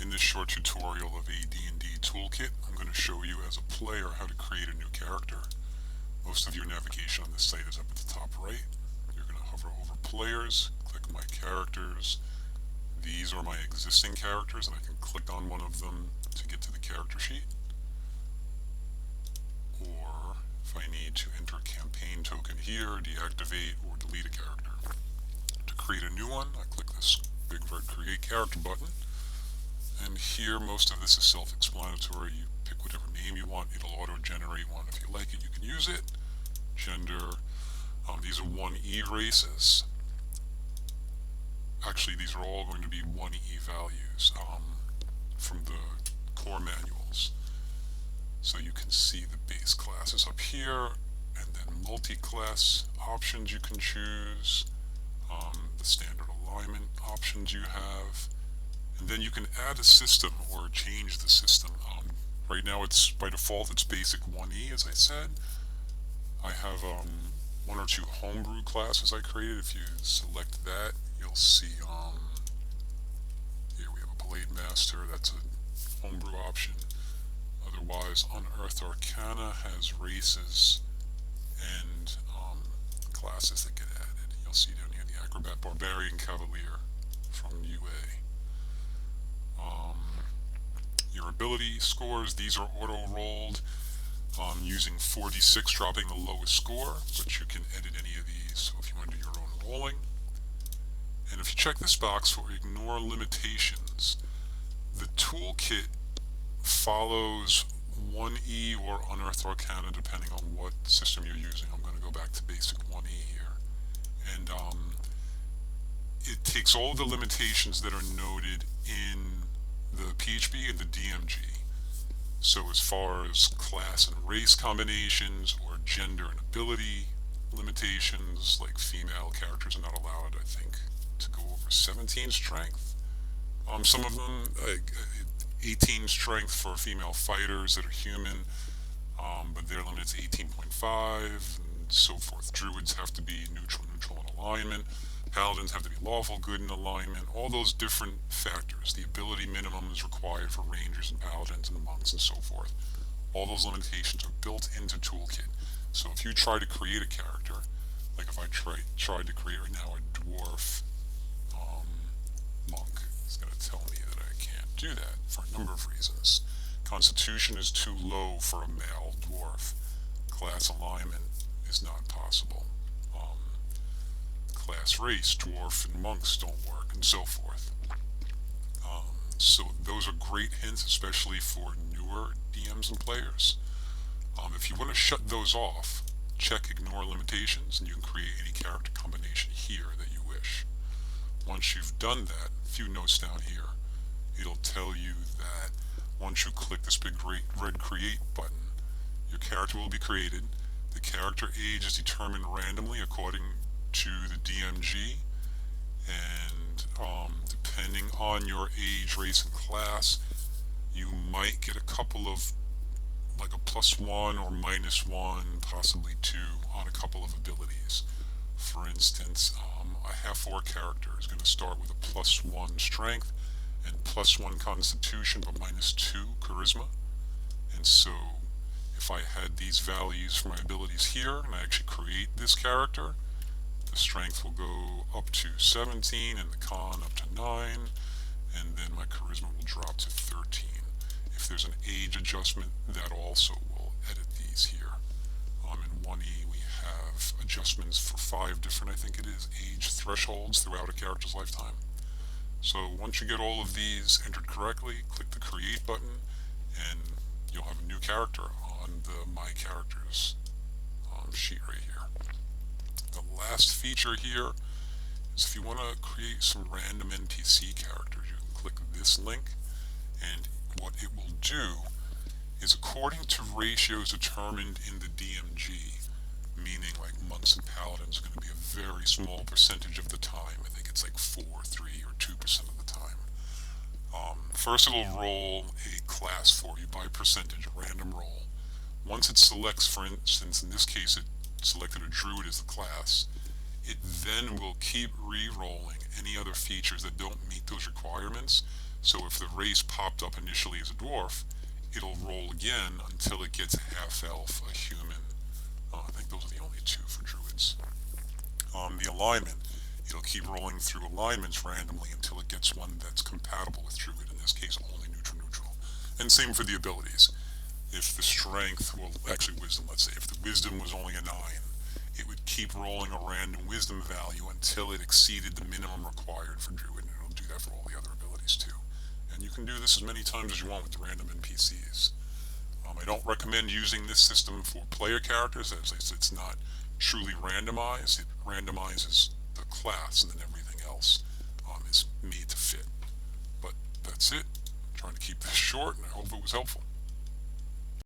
In this short tutorial of AD&D Toolkit, I'm going to show you as a player how to create a new character. Most of your navigation on this site is up at the top right. You're going to hover over Players, click My Characters. These are my existing characters, and I can click on one of them to get to the character sheet. Or if I need to enter a campaign token here, deactivate or delete a character. To create a new one, I click this big red Create Character button. And here, most of this is self-explanatory. You pick whatever name you want. It'll auto-generate one. If you like it, you can use it. Gender. These are 1E races. Actually, these are all going to be 1E values from the core manuals. So you can see the base classes up here, and then multi-class options you can choose, the standard alignment options you have. And then you can add a system or change the system. Right now, it's by default it's basic 1E, as I said. I have one or two homebrew classes I created. If you select that, you'll see here we have a Blade Master. That's a homebrew option. Otherwise, Unearthed Arcana has races and classes that get added. You'll see down here the Acrobat Barbarian Cavalier from UA. Your ability scores, these are auto-rolled using 4d6, dropping the lowest score, but you can edit any of these, so if you want to do your own rolling. And if you check this box for Ignore Limitations, the toolkit follows 1E or Unearthed Arcana depending on what system you're using. I'm going to go back to basic 1E here. And it takes all the limitations that are noted in the PHB and the DMG. So as far as class and race combinations or gender and ability limitations, like female characters are not allowed, I think, to go over 17 strength. Some of them, 18 strength for female fighters that are human, but their limit's 18.5 and so forth. Druids have to be neutral in alignment. Paladins have to be lawful good in alignment. All those different factors. The ability minimum is required for rangers and paladins and monks and so forth. All those limitations are built into Toolkit. So if you try to create a character, like if I tried to create right now a dwarf monk, it's going to tell me that I can't do that for a number of reasons. Constitution is too low for a male dwarf. Class alignment is not possible. Class race, dwarf and monks don't work, and so forth. So those are great hints, especially for newer DMs and players. If you want to shut those off, check Ignore Limitations, and you can create any character combination here that you wish. Once you've done that, a few notes down here, it'll tell you that once you click this big red Create button, your character will be created. The character age is determined randomly according to the DMG, and depending on your age, race, and class, you might get a couple of, like a +1 or -1, possibly 2 on a couple of abilities. For instance, a half-orc character is going to start with a +1 strength and +1 constitution, but -2 charisma. And so if I had these values for my abilities here, and I actually create this character, the strength will go up to 17 and the con up to 9, and then my charisma will drop to 13. If there's an age adjustment, that also will edit these here. In 1E we have adjustments for 5 different, I think it is, age thresholds throughout a character's lifetime. So once you get all of these entered correctly, click the Create button, and you'll have a new character on the My Characters sheet right here. The last feature here is if you want to create some random NPC characters, you can click this link, and what it will do is, according to ratios determined in the DMG, meaning like monks and paladins are going to be a very small percentage of the time. I think it's like 4, 3, or 2% of the time. First it'll roll a class for you by percentage, a random roll. Once it selects, for instance, in this case it selected a druid as the class, it then will keep re-rolling any other features that don't meet those requirements. So if the race popped up initially as a dwarf, it'll roll again until it gets a half-elf, a human. I think those are the only two for druids. The alignment, it'll keep rolling through alignments randomly until it gets one that's compatible with druid, in this case only neutral. And same for the abilities. If the strength, well actually wisdom, let's say, if the wisdom was only a 9, it would keep rolling a random wisdom value until it exceeded the minimum required for druid, and it'll do that for all the other abilities too. And you can do this as many times as you want with the random NPCs. I don't recommend using this system for player characters, as it's not truly randomized. It randomizes the class, and then everything else is made to fit. But that's it. I'm trying to keep this short, and I hope it was helpful.